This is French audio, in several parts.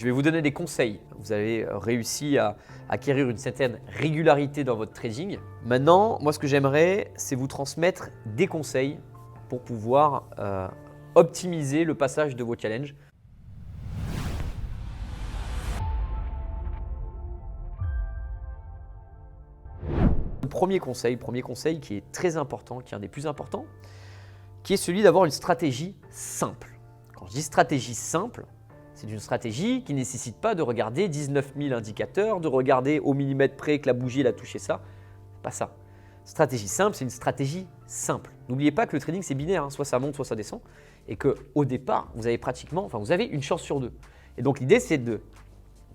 Je vais vous donner des conseils. Vous avez réussi à acquérir une certaine régularité dans votre trading. Maintenant, moi ce que j'aimerais, c'est vous transmettre des conseils pour pouvoir optimiser le passage de vos challenges. Le premier conseil qui est très important, qui est un des plus importants, qui est celui d'avoir une stratégie simple. Quand je dis stratégie simple, c'est une stratégie qui ne nécessite pas de regarder 19 000 indicateurs, de regarder au millimètre près que la bougie a touché ça. Pas ça. Stratégie simple, c'est une stratégie simple. N'oubliez pas que le trading, c'est binaire, hein. Soit ça monte, soit ça descend. Et qu'au départ, vous avez une chance sur deux. Et donc l'idée, c'est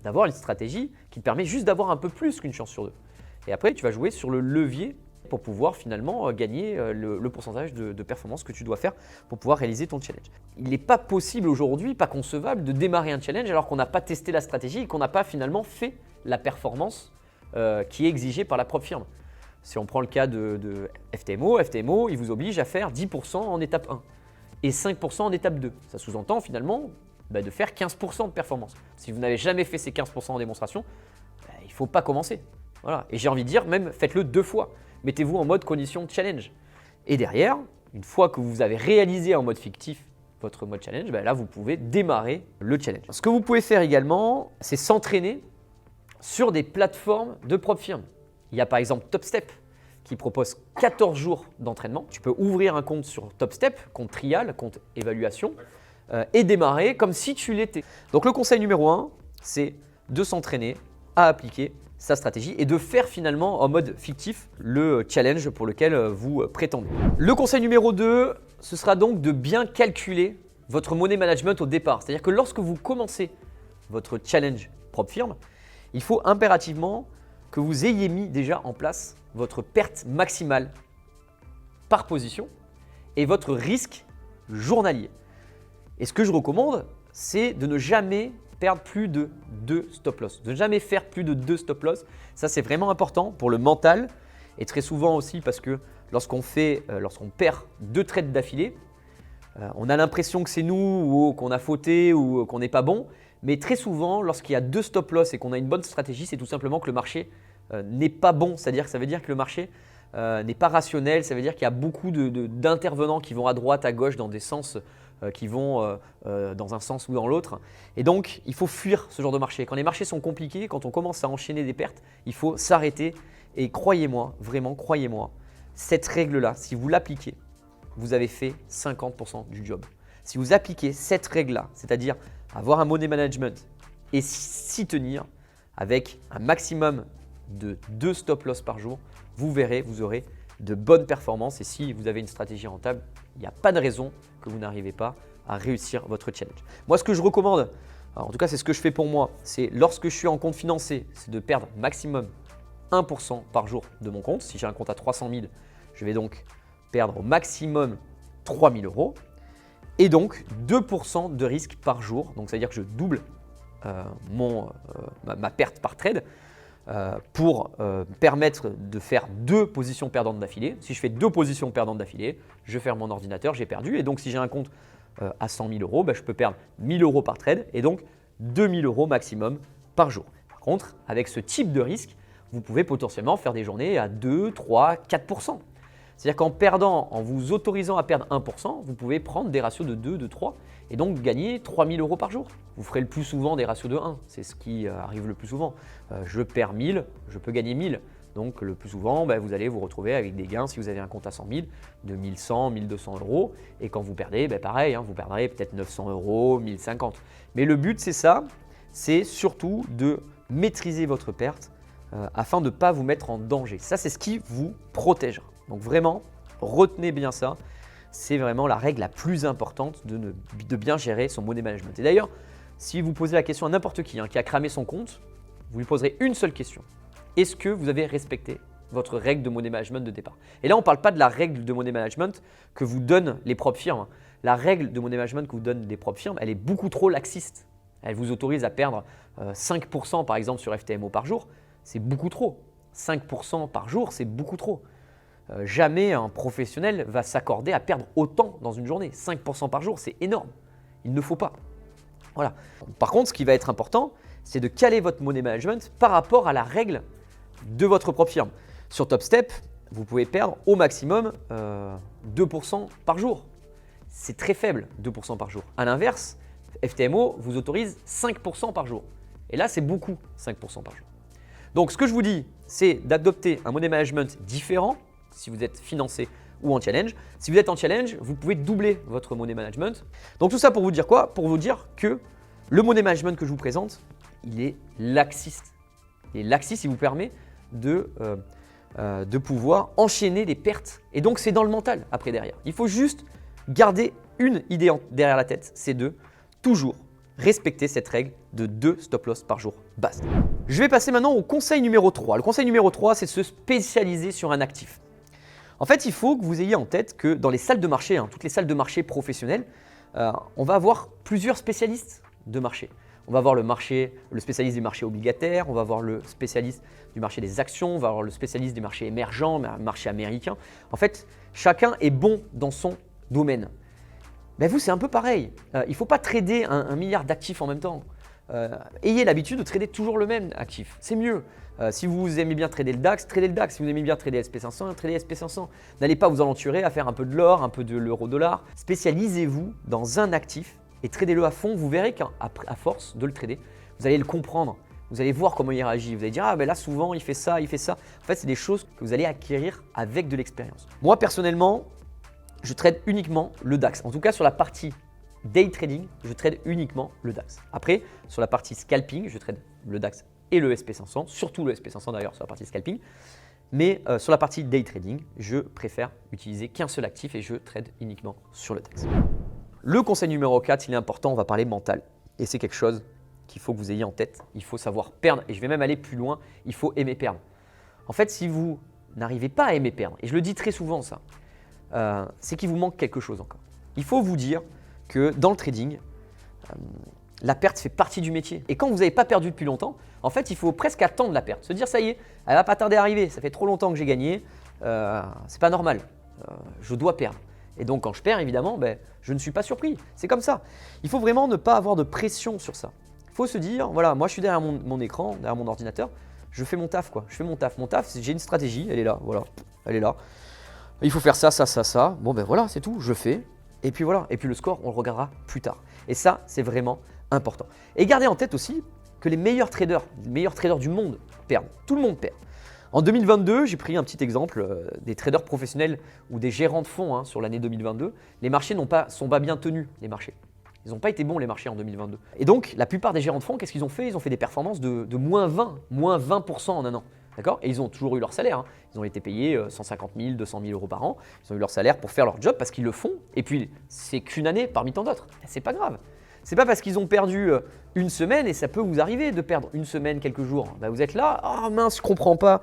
d'avoir une stratégie qui te permet juste d'avoir un peu plus qu'une chance sur deux. Et après, tu vas jouer sur le levier pour pouvoir finalement gagner le pourcentage de performance que tu dois faire pour pouvoir réaliser ton challenge. Il n'est pas possible aujourd'hui, pas concevable de démarrer un challenge alors qu'on n'a pas testé la stratégie et qu'on n'a pas finalement fait la performance qui est exigée par la propre firme. Si on prend le cas de FTMO, il vous oblige à faire 10% en étape 1 et 5% en étape 2. Ça sous-entend finalement de faire 15% de performance. Si vous n'avez jamais fait ces 15% en démonstration, il ne faut pas commencer. Voilà. Et j'ai envie de dire, même faites-le 2 fois. Mettez-vous en mode condition challenge. Et derrière, une fois que vous avez réalisé en mode fictif votre mode challenge, là, vous pouvez démarrer le challenge. Ce que vous pouvez faire également, c'est s'entraîner sur des plateformes de propre firme. Il y a par exemple TopStep qui propose 14 jours d'entraînement. Tu peux ouvrir un compte sur TopStep, compte trial, compte évaluation, et démarrer comme si tu l'étais. Donc le conseil numéro 1, c'est de s'entraîner à appliquer sa stratégie et de faire finalement en mode fictif le challenge pour lequel vous prétendez. Le conseil numéro 2, ce sera donc de bien calculer votre money management au départ. C'est-à-dire que lorsque vous commencez votre challenge propre firme, il faut impérativement que vous ayez mis déjà en place votre perte maximale par position et votre risque journalier. Et ce que je recommande, c'est de ne jamais perdre plus de 2 stop loss, de ne jamais faire plus de 2 stop loss. Ça, c'est vraiment important pour le mental et très souvent aussi parce que lorsqu'on perd 2 trades d'affilée, on a l'impression que c'est nous ou qu'on a fauté ou qu'on n'est pas bon. Mais très souvent, lorsqu'il y a 2 stop loss et qu'on a une bonne stratégie, c'est tout simplement que le marché n'est pas bon. C'est-à-dire que ça veut dire que le marché n'est pas rationnel. Ça veut dire qu'il y a beaucoup d'intervenants qui vont à droite, à gauche dans des sens qui vont dans un sens ou dans l'autre. Et donc, il faut fuir ce genre de marché. Quand les marchés sont compliqués, quand on commence à enchaîner des pertes, il faut s'arrêter. Et croyez-moi, vraiment croyez-moi, cette règle-là, si vous l'appliquez, vous avez fait 50% du job. Si vous appliquez cette règle-là, c'est-à-dire avoir un money management et s'y tenir avec un maximum de 2 stop loss par jour, vous verrez, vous aurez de bonnes performances. Et si vous avez une stratégie rentable, il n'y a pas de raison que vous n'arrivez pas à réussir votre challenge. Moi, ce que je recommande, en tout cas, c'est ce que je fais pour moi, c'est lorsque je suis en compte financé, c'est de perdre maximum 1% par jour de mon compte. Si j'ai un compte à 300 000, je vais donc perdre au maximum 3 000 euros et donc 2% de risque par jour. Donc, ça veut dire que je double ma perte par trade. Pour permettre de faire 2 positions perdantes d'affilée. Si je fais 2 positions perdantes d'affilée, je ferme mon ordinateur, j'ai perdu. Et donc, si j'ai un compte à 100 000 euros, je peux perdre 1 000 euros par trade et donc 2 000 euros maximum par jour. Par contre, avec ce type de risque, vous pouvez potentiellement faire des journées à 2, 3, 4%. C'est-à-dire qu'en perdant, en vous autorisant à perdre 1%, vous pouvez prendre des ratios de 2, de 3 et donc gagner 3 000 euros par jour. Vous ferez le plus souvent des ratios de 1, c'est ce qui arrive le plus souvent. Je perds 1000, je peux gagner 1000. Donc le plus souvent, vous allez vous retrouver avec des gains si vous avez un compte à 100 000 de 1100, 1200 euros. Et quand vous perdez, pareil, vous perdrez peut-être 900 euros, 1050. Mais le but, c'est ça, c'est surtout de maîtriser votre perte afin de ne pas vous mettre en danger. Ça, c'est ce qui vous protégera. Donc vraiment, retenez bien ça. C'est vraiment la règle la plus importante de bien gérer son money management. Et d'ailleurs, si vous posez la question à n'importe qui a cramé son compte, vous lui poserez une seule question. Est-ce que vous avez respecté votre règle de money management de départ? Et là, on ne parle pas de la règle de money management que vous donnent les propres firmes. La règle de money management que vous donnent les propres firmes, elle est beaucoup trop laxiste. Elle vous autorise à perdre 5% par exemple sur FTMO par jour. C'est beaucoup trop. 5% par jour, c'est beaucoup trop. Jamais un professionnel va s'accorder à perdre autant dans une journée. 5% par jour, c'est énorme. Il ne faut pas. Voilà. Par contre, ce qui va être important, c'est de caler votre money management par rapport à la règle de votre propre firme. Sur TopStep, vous pouvez perdre au maximum 2% par jour. C'est très faible, 2% par jour. À l'inverse, FTMO vous autorise 5% par jour. Et là, c'est beaucoup, 5% par jour. Donc, ce que je vous dis, c'est d'adopter un money management différent si vous êtes financé ou en challenge. Si vous êtes en challenge, vous pouvez doubler votre money management. Donc, tout ça pour vous dire quoi? Pour vous dire que le money management que je vous présente, il est laxiste. Et laxiste, il vous permet de pouvoir enchaîner des pertes. Et donc, c'est dans le mental après derrière. Il faut juste garder une idée derrière la tête, c'est de toujours respecter cette règle de 2 stop loss par jour base. Je vais passer maintenant au conseil numéro 3. Le conseil numéro 3, c'est de se spécialiser sur un actif. En fait, il faut que vous ayez en tête que dans les salles de marché, toutes les salles de marché professionnelles, on va avoir plusieurs spécialistes de marché. On va avoir le spécialiste du marché obligataire, on va avoir le spécialiste du marché des actions, on va avoir le spécialiste du marché émergent, marché américain. En fait, chacun est bon dans son domaine. Ben vous, c'est un peu pareil. Il ne faut pas trader un milliard d'actifs en même temps. Ayez l'habitude de trader toujours le même actif. C'est mieux. Si vous aimez bien trader le DAX, tradez le DAX. Si vous aimez bien trader SP500, tradez SP500. N'allez pas vous aventurer à faire un peu de l'or, un peu de l'euro-dollar. Spécialisez-vous dans un actif et tradez-le à fond. Vous verrez qu'à force de le trader, vous allez le comprendre. Vous allez voir comment il réagit. Vous allez dire, ah ben là souvent il fait ça, il fait ça. En fait, c'est des choses que vous allez acquérir avec de l'expérience. Moi personnellement, je trade uniquement le DAX. En tout cas, sur la partie day trading, je trade uniquement le DAX. Après, sur la partie scalping, je trade le DAX et le SP500, surtout le SP500 d'ailleurs sur la partie scalping. Mais sur la partie day trading, je préfère utiliser qu'un seul actif et je trade uniquement sur le DAX. Le conseil numéro 4, il est important, on va parler mental. Et c'est quelque chose qu'il faut que vous ayez en tête. Il faut savoir perdre et je vais même aller plus loin, il faut aimer perdre. En fait, si vous n'arrivez pas à aimer perdre, et je le dis très souvent ça, c'est qu'il vous manque quelque chose encore. Il faut vous dire que dans le trading, la perte fait partie du métier. Et quand vous n'avez pas perdu depuis longtemps, en fait, il faut presque attendre la perte. Se dire, ça y est, elle va pas tarder à arriver. Ça fait trop longtemps que j'ai gagné. C'est pas normal. Je dois perdre. Et donc, quand je perds, évidemment, je ne suis pas surpris. C'est comme ça. Il faut vraiment ne pas avoir de pression sur ça. Il faut se dire, voilà, moi, je suis derrière mon écran, derrière mon ordinateur. Je fais mon taf, quoi. Je fais mon taf. Mon taf, j'ai une stratégie. Elle est là, voilà. Elle est là. Il faut faire ça, ça, ça, ça. Bon, ben voilà, c'est tout. Je fais. Et puis voilà. Et puis le score, on le regardera plus tard. Et ça, c'est vraiment important. Et gardez en tête aussi que les meilleurs traders du monde perdent. Tout le monde perd. En 2022, j'ai pris un petit exemple des traders professionnels ou des gérants de fonds sur l'année 2022. Les marchés sont pas bien tenus, les marchés. Ils n'ont pas été bons les marchés en 2022. Et donc, la plupart des gérants de fonds, qu'est-ce qu'ils ont fait? Ils ont fait des performances de moins 20% en un an. D'accord? Et ils ont toujours eu leur salaire. Ils ont été payés 150 000, 200 000 euros par an. Ils ont eu leur salaire pour faire leur job parce qu'ils le font. Et puis, c'est qu'une année parmi tant d'autres. C'est pas grave. C'est pas parce qu'ils ont perdu une semaine, et ça peut vous arriver de perdre une semaine, quelques jours. Vous êtes là, oh mince, je comprends pas.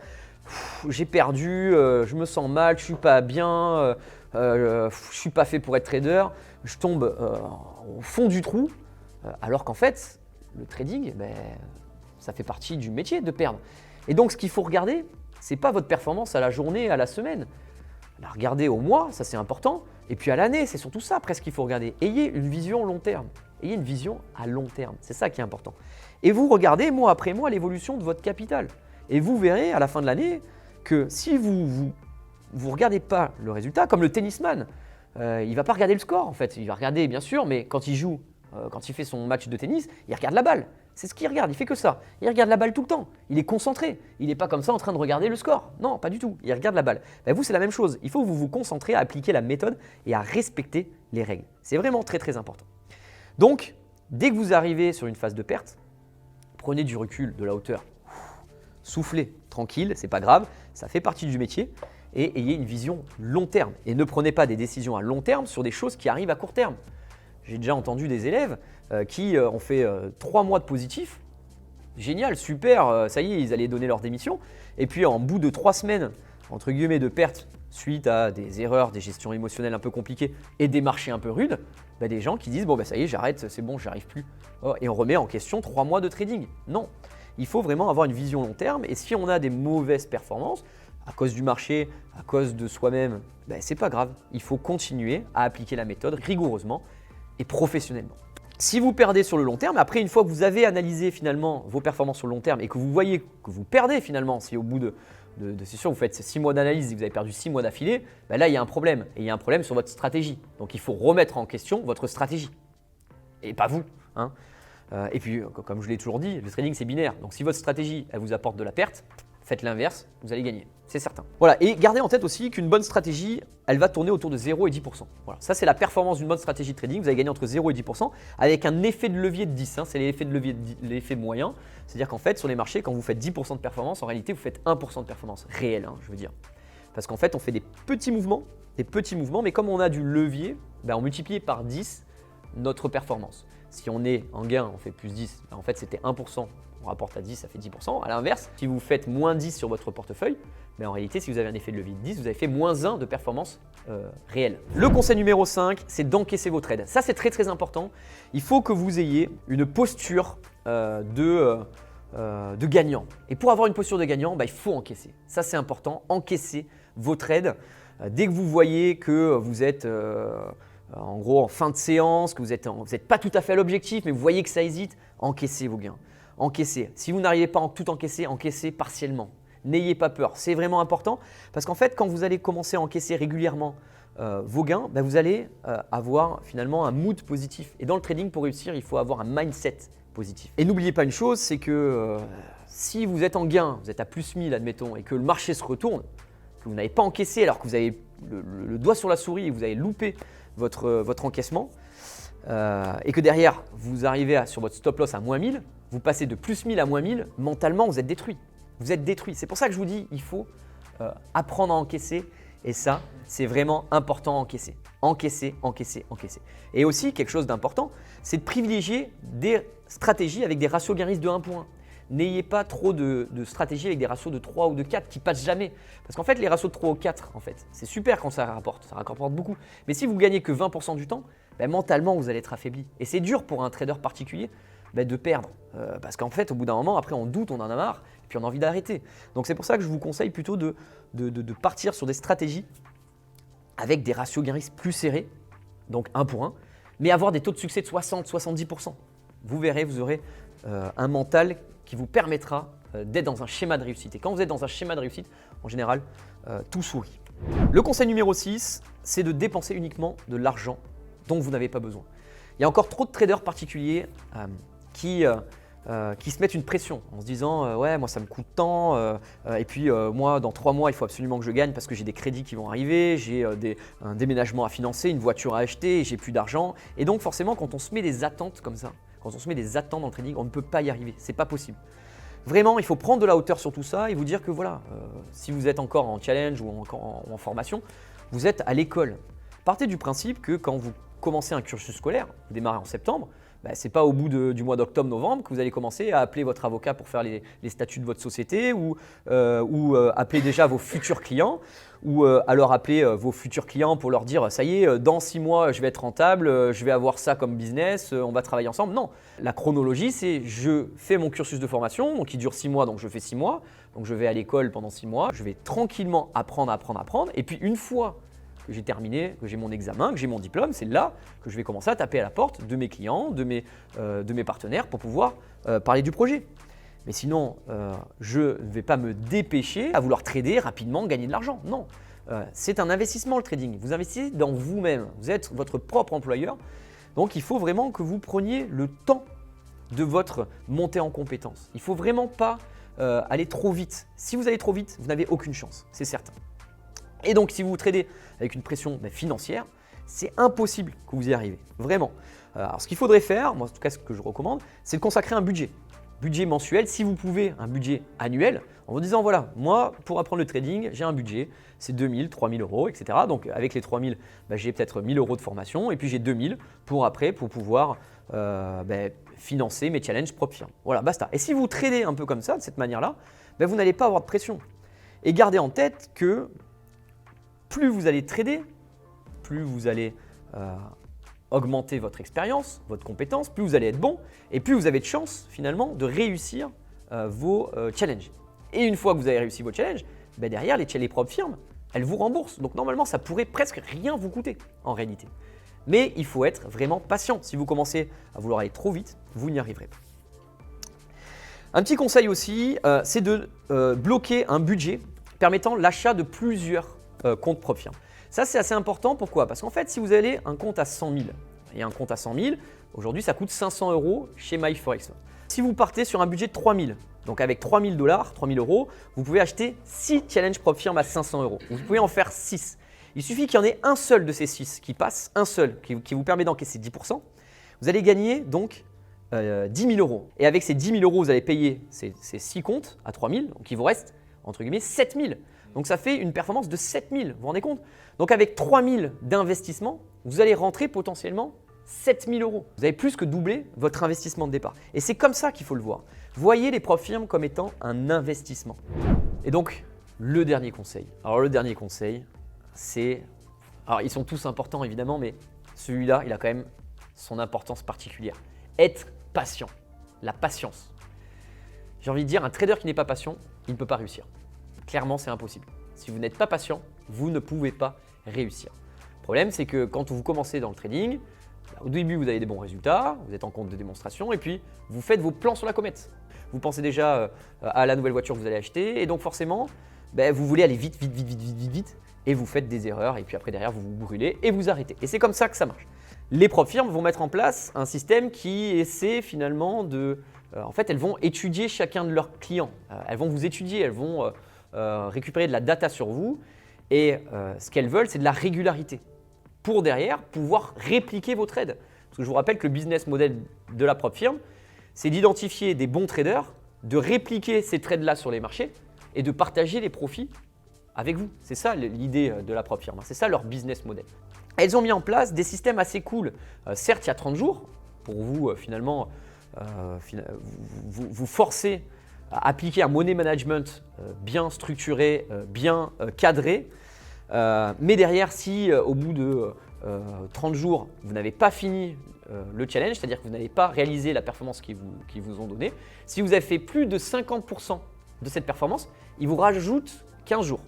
J'ai perdu, je me sens mal, je suis pas bien, je suis pas fait pour être trader. Je tombe au fond du trou. Alors qu'en fait, le trading, ça fait partie du métier de perdre. Et donc, ce qu'il faut regarder, c'est pas votre performance à la journée, à la semaine. La regarder au mois, ça c'est important. Et puis à l'année, c'est surtout ça presque qu'il faut regarder. Ayez une vision long terme. Ayez une vision à long terme. C'est ça qui est important. Et vous regardez mois après mois l'évolution de votre capital. Et vous verrez à la fin de l'année que si vous regardez pas le résultat, comme le tennisman, il va pas regarder le score en fait. Il va regarder bien sûr, mais quand il joue, quand il fait son match de tennis, il regarde la balle. C'est ce qu'il regarde, il fait que ça. Il regarde la balle tout le temps. Il est concentré. Il n'est pas comme ça en train de regarder le score. Non, pas du tout. Il regarde la balle. Vous, c'est la même chose. Il faut que vous vous concentrez à appliquer la méthode et à respecter les règles. C'est vraiment très très important. Donc, dès que vous arrivez sur une phase de perte, prenez du recul, de la hauteur. Soufflez, tranquille, c'est pas grave. Ça fait partie du métier. Et ayez une vision long terme. Et ne prenez pas des décisions à long terme sur des choses qui arrivent à court terme. J'ai déjà entendu des élèves qui ont fait 3 mois de positif. Génial, super, ça y est, ils allaient donner leur démission. Et puis en bout de 3 semaines, entre guillemets, de perte suite à des erreurs, des gestions émotionnelles un peu compliquées et des marchés un peu rudes, des gens qui disent bon ça y est, j'arrête, c'est bon, j'arrive plus. Et on remet en question 3 mois de trading. Non, il faut vraiment avoir une vision long terme. Et si on a des mauvaises performances, à cause du marché, à cause de soi-même, c'est pas grave. Il faut continuer à appliquer la méthode rigoureusement et professionnellement. Si vous perdez sur le long terme, après une fois que vous avez analysé finalement vos performances sur le long terme et que vous voyez que vous perdez finalement, si au bout de c'est sûr, vous faites 6 mois d'analyse et que vous avez perdu 6 mois d'affilée, ben là il y a un problème. Et il y a un problème sur votre stratégie. Donc il faut remettre en question votre stratégie. Et pas vous. Hein. Et puis, comme je l'ai toujours dit, le trading c'est binaire. Donc si votre stratégie elle vous apporte de la perte, faites l'inverse, vous allez gagner. C'est certain. Voilà, et gardez en tête aussi qu'une bonne stratégie, elle va tourner autour de 0 et 10%. Voilà, ça c'est la performance d'une bonne stratégie de trading. Vous allez gagner entre 0 et 10% avec un effet de levier de 10. Hein, c'est l'effet de levier, l'effet moyen. C'est-à-dire qu'en fait, sur les marchés, quand vous faites 10% de performance, en réalité, vous faites 1% de performance réelle, hein, je veux dire. Parce qu'en fait, on fait des petits mouvements, mais comme on a du levier, ben, on multiplie par 10 notre performance. Si on est en gain, on fait plus 10, ben, en fait c'était 1%. On rapporte à 10, ça fait 10%. À l'inverse, si vous faites moins 10 sur votre portefeuille, mais en réalité, si vous avez un effet de levier de 10, vous avez fait moins 1 de performance réelle. Le conseil numéro 5, c'est d'encaisser vos trades. Ça, c'est très très important. Il faut que vous ayez une posture de gagnant. Et pour avoir une posture de gagnant, bah, il faut encaisser. Ça, c'est important. Encaisser vos trades. Dès que vous voyez que vous êtes en gros en fin de séance, que vous n'êtes pas tout à fait à l'objectif, mais vous voyez que ça hésite, encaissez vos gains. Encaissez. Si vous n'arrivez pas à tout encaisser, encaissez partiellement. N'ayez pas peur. C'est vraiment important parce qu'en fait, quand vous allez commencer à encaisser régulièrement vos gains, bah, vous allez avoir finalement un mood positif. Et dans le trading, pour réussir, il faut avoir un mindset positif. Et n'oubliez pas une chose, c'est que si vous êtes en gain, vous êtes à plus 1000 admettons, et que le marché se retourne, que vous n'avez pas encaissé alors que vous avez le doigt sur la souris et que vous avez loupé votre encaissement, et que derrière, vous arrivez sur votre stop loss à moins 1000, vous passez de plus 1000 à moins 1000, mentalement, vous êtes détruit. Vous êtes détruit. C'est pour ça que je vous dis, il faut apprendre à encaisser. Et ça, c'est vraiment important à encaisser. Encaisser, encaisser, encaisser. Et aussi, quelque chose d'important, c'est de privilégier des stratégies avec des ratios gain-risque de 1 pour 1. N'ayez pas trop de stratégies avec des ratios de 3 ou de 4 qui passent jamais. Parce qu'en fait, les ratios de 3 ou 4, en fait, c'est super quand ça rapporte beaucoup. Mais si vous gagnez que 20% du temps, ben, mentalement, vous allez être affaibli. Et c'est dur pour un trader particulier de perdre. Parce qu'en fait, au bout d'un moment, après, on doute, on en a marre, et puis on a envie d'arrêter. Donc c'est pour ça que je vous conseille plutôt de partir sur des stratégies avec des ratios gain-risque plus serrés, donc 1 pour 1, mais avoir des taux de succès de 60-70%. Vous verrez, vous aurez un mental qui vous permettra d'être dans un schéma de réussite. Et quand vous êtes dans un schéma de réussite, en général, tout sourit. Le conseil numéro 6, c'est de dépenser uniquement de l'argent dont vous n'avez pas besoin. Il y a encore trop de traders particuliers qui se mettent une pression en se disant ouais, moi ça me coûte tant et puis moi dans 3 mois il faut absolument que je gagne parce que j'ai des crédits qui vont arriver, j'ai un déménagement à financer, une voiture à acheter, j'ai plus d'argent. Et donc forcément quand on se met des attentes comme ça, quand on se met des attentes dans le trading, on ne peut pas y arriver, c'est pas possible. Vraiment, il faut prendre de la hauteur sur tout ça et vous dire que voilà, si vous êtes encore en challenge ou encore en formation, vous êtes à l'école. Partez du principe que quand vous commencez un cursus scolaire, vous démarrez en septembre, ce n'est pas au bout du mois d'octobre-novembre que vous allez commencer à appeler votre avocat pour faire les statuts de votre société ou appeler déjà vos futurs clients ou alors appeler vos futurs clients pour leur dire ça y est, dans 6 mois je vais être rentable, je vais avoir ça comme business, on va travailler ensemble. Non, la chronologie c'est je fais mon cursus de formation, donc il dure 6 mois, donc je fais 6 mois, donc je vais à l'école pendant 6 mois, je vais tranquillement apprendre et puis une fois que j'ai terminé, que j'ai mon examen, que j'ai mon diplôme, c'est là que je vais commencer à taper à la porte de mes clients, de mes partenaires pour pouvoir parler du projet. Mais sinon, je ne vais pas me dépêcher à vouloir trader rapidement, gagner de l'argent. Non, c'est un investissement le trading. Vous investissez dans vous-même, vous êtes votre propre employeur. Donc il faut vraiment que vous preniez le temps de votre montée en compétence. Il ne faut vraiment pas aller trop vite. Si vous allez trop vite, vous n'avez aucune chance, c'est certain. Et donc, si vous tradez avec une pression financière, c'est impossible que vous y arrivez, vraiment. Alors, ce qu'il faudrait faire, moi en tout cas ce que je recommande, c'est de consacrer un budget mensuel, si vous pouvez un budget annuel, en vous disant voilà, moi pour apprendre le trading, j'ai un budget, c'est 2000, 3000 euros, etc. Donc avec les 3000, j'ai peut-être 1000 euros de formation et puis j'ai 2000 pour pouvoir financer mes challenges propres firmes. Voilà, basta. Et si vous tradez un peu comme ça, de cette manière-là, vous n'allez pas avoir de pression. Et gardez en tête que plus vous allez trader, plus vous allez augmenter votre expérience, votre compétence, plus vous allez être bon et plus vous avez de chances finalement de réussir vos challenges. Et une fois que vous avez réussi vos challenges, derrière les propres firmes, elles vous remboursent. Donc normalement, ça pourrait presque rien vous coûter en réalité. Mais il faut être vraiment patient. Si vous commencez à vouloir aller trop vite, vous n'y arriverez pas. Un petit conseil aussi, c'est de bloquer un budget permettant l'achat de plusieurs comptes PropFirm. Ça, c'est assez important. Pourquoi? Parce qu'en fait, si vous avez un compte à 100 000 et un compte à 100 000, aujourd'hui, ça coûte 500 € chez MyForex. Si vous partez sur un budget de 3 000, donc avec 3 000 $, 3 000 €, vous pouvez acheter 6 challenges PropFirm à 500 €. Vous pouvez en faire 6. Il suffit qu'il y en ait un seul de ces 6 qui passe, un seul, qui vous permet d'encaisser 10%. Vous allez gagner donc 10 000 €. Et avec ces 10 000 €, vous allez payer ces 6 comptes à 3 000, donc il vous reste entre guillemets 7 000. Donc ça fait une performance de 7 000, vous vous rendez compte? Donc avec 3 000 d'investissement, vous allez rentrer potentiellement 7 000 €. Vous avez plus que doublé votre investissement de départ. Et c'est comme ça qu'il faut le voir. Voyez les PropFirm comme étant un investissement. Et donc, le dernier conseil. Alors le dernier conseil, c'est… Alors ils sont tous importants évidemment, mais celui-là, il a quand même son importance particulière. Être patient. La patience. J'ai envie de dire, un trader qui n'est pas patient, il ne peut pas réussir. Clairement, c'est impossible. Si vous n'êtes pas patient, vous ne pouvez pas réussir. Le problème, c'est que quand vous commencez dans le trading, au début, vous avez des bons résultats, vous êtes en compte de démonstration et puis vous faites vos plans sur la comète. Vous pensez déjà à la nouvelle voiture que vous allez acheter et donc forcément, vous voulez aller vite et vous faites des erreurs et puis après derrière, vous vous brûlez et vous arrêtez. Et c'est comme ça que ça marche. Les PropFirm vont mettre en place un système qui essaie finalement de… en fait, elles vont étudier chacun de leurs clients. Elles vont vous étudier, elles vont récupérer de la data sur vous et ce qu'elles veulent, c'est de la régularité pour derrière pouvoir répliquer vos trades. Parce que je vous rappelle que le business model de la PropFirm, c'est d'identifier des bons traders, de répliquer ces trades-là sur les marchés et de partager les profits avec vous. C'est ça l'idée de la PropFirm, c'est ça leur business model. Elles ont mis en place des systèmes assez cool. Certes, il y a 30 jours pour vous finalement vous forcer à appliquer un money management bien structuré, bien cadré. Mais derrière, si au bout de 30 jours, vous n'avez pas fini le challenge, c'est-à-dire que vous n'avez pas réalisé la performance qu'ils vous ont donnée, si vous avez fait plus de 50% de cette performance, ils vous rajoutent 15 jours.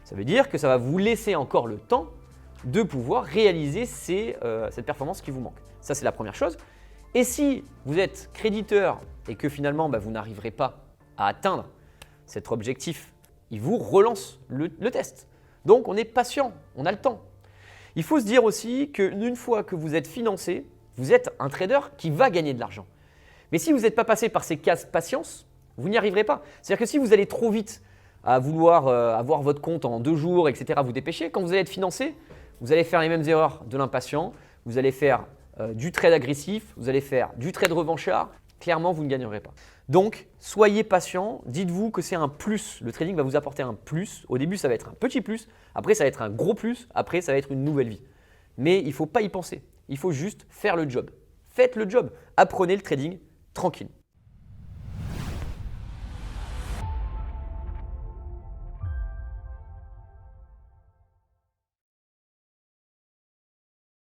Ça veut dire que ça va vous laisser encore le temps de pouvoir réaliser cette performance qui vous manque. Ça, c'est la première chose. Et si vous êtes créditeur et que finalement, vous n'arriverez pas à atteindre cet objectif, ils vous relancent le test. Donc, on est patient, on a le temps. Il faut se dire aussi qu'une fois que vous êtes financé, vous êtes un trader qui va gagner de l'argent. Mais si vous n'êtes pas passé par ces cases patience, vous n'y arriverez pas. C'est-à-dire que si vous allez trop vite à vouloir avoir votre compte en 2 jours, etc., vous dépêcher, quand vous allez être financé, vous allez faire les mêmes erreurs de l'impatient, vous allez faire du trade agressif, vous allez faire du trade revanchard. Clairement, vous ne gagnerez pas. Donc, soyez patient, dites-vous que c'est un plus. Le trading va vous apporter un plus. Au début, ça va être un petit plus. Après, ça va être un gros plus. Après, ça va être une nouvelle vie. Mais il ne faut pas y penser. Il faut juste faire le job. Faites le job. Apprenez le trading tranquille.